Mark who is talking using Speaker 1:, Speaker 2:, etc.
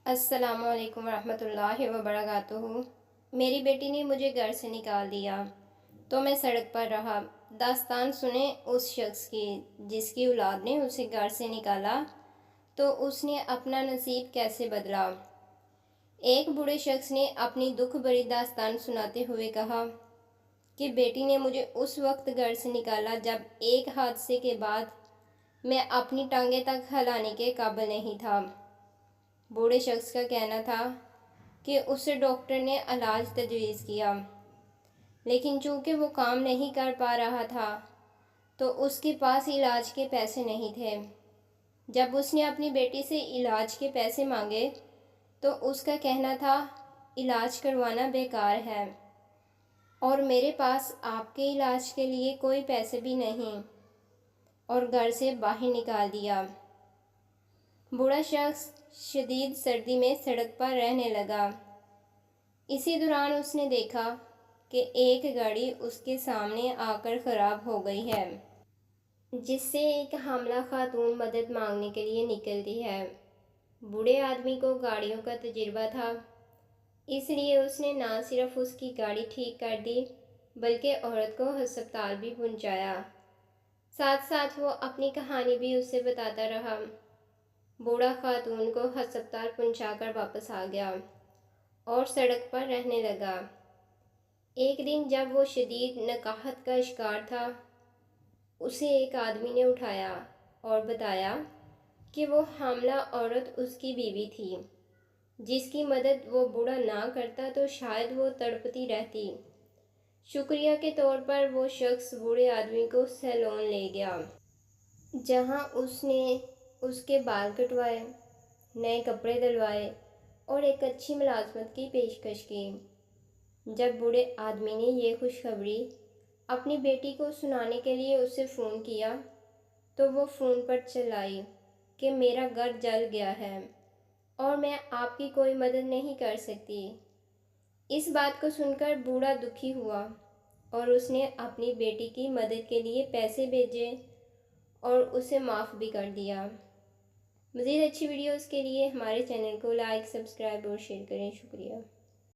Speaker 1: السلام علیکم ورحمۃ اللہ وبرکاتہ۔ میری بیٹی نے مجھے گھر سے نکال دیا تو میں سڑک پر رہا۔ داستان سنیں اس شخص کی جس کی اولاد نے اسے گھر سے نکالا تو اس نے اپنا نصیب کیسے بدلا۔ ایک بوڑھے شخص نے اپنی دکھ بھری داستان سناتے ہوئے کہا کہ بیٹی نے مجھے اس وقت گھر سے نکالا جب ایک حادثے کے بعد میں اپنی ٹانگیں تک ہلانے کے قابل نہیں تھا۔ بوڑھے شخص کا کہنا تھا کہ اسے ڈاکٹر نے علاج تجویز کیا، لیکن چونکہ وہ کام نہیں کر پا رہا تھا تو اس کے پاس علاج کے پیسے نہیں تھے۔ جب اس نے اپنی بیٹی سے علاج کے پیسے مانگے تو اس کا کہنا تھا علاج کروانا بیکار ہے اور میرے پاس آپ کے علاج کے لیے کوئی پیسے بھی نہیں، اور گھر سے باہر نکال دیا۔ بوڑھا شخص شدید سردی میں سڑک پر رہنے لگا۔ اسی دوران اس نے دیکھا کہ ایک گاڑی اس کے سامنے آ کر خراب ہو گئی ہے، جس سے ایک حاملہ خاتون مدد مانگنے کے لیے نکلتی ہے۔ بوڑھے آدمی کو گاڑیوں کا تجربہ تھا، اس لیے اس نے نہ صرف اس کی گاڑی ٹھیک کر دی بلکہ عورت کو ہسپتال بھی پہنچایا۔ ساتھ ساتھ وہ اپنی کہانی بھی اسے بتاتا رہا۔ بوڑھا خاتون کو ہسپتال پہنچا کر واپس آ گیا اور سڑک پر رہنے لگا۔ ایک دن جب وہ شدید نکاہت کا شکار تھا، اسے ایک آدمی نے اٹھایا اور بتایا کہ وہ حاملہ عورت اس کی بیوی تھی، جس کی مدد وہ بوڑھا نہ کرتا تو شاید وہ تڑپتی رہتی۔ شکریہ کے طور پر وہ شخص بوڑھے آدمی کو سیلون لے گیا، جہاں اس نے اس کے بال کٹوائے، نئے کپڑے دلوائے اور ایک اچھی ملازمت کی پیشکش کی۔ جب بوڑھے آدمی نے یہ خوشخبری اپنی بیٹی کو سنانے کے لیے اسے فون کیا تو وہ فون پر چلائی کہ میرا گھر جل گیا ہے اور میں آپ کی کوئی مدد نہیں کر سکتی۔ اس بات کو سن کر بوڑھا دکھی ہوا اور اس نے اپنی بیٹی کی مدد کے لیے پیسے بھیجے اور اسے معاف بھی کر دیا۔ مزید اچھی ویڈیوز کے لیے ہمارے چینل کو لائک، سبسکرائب اور شیئر کریں۔ شکریہ۔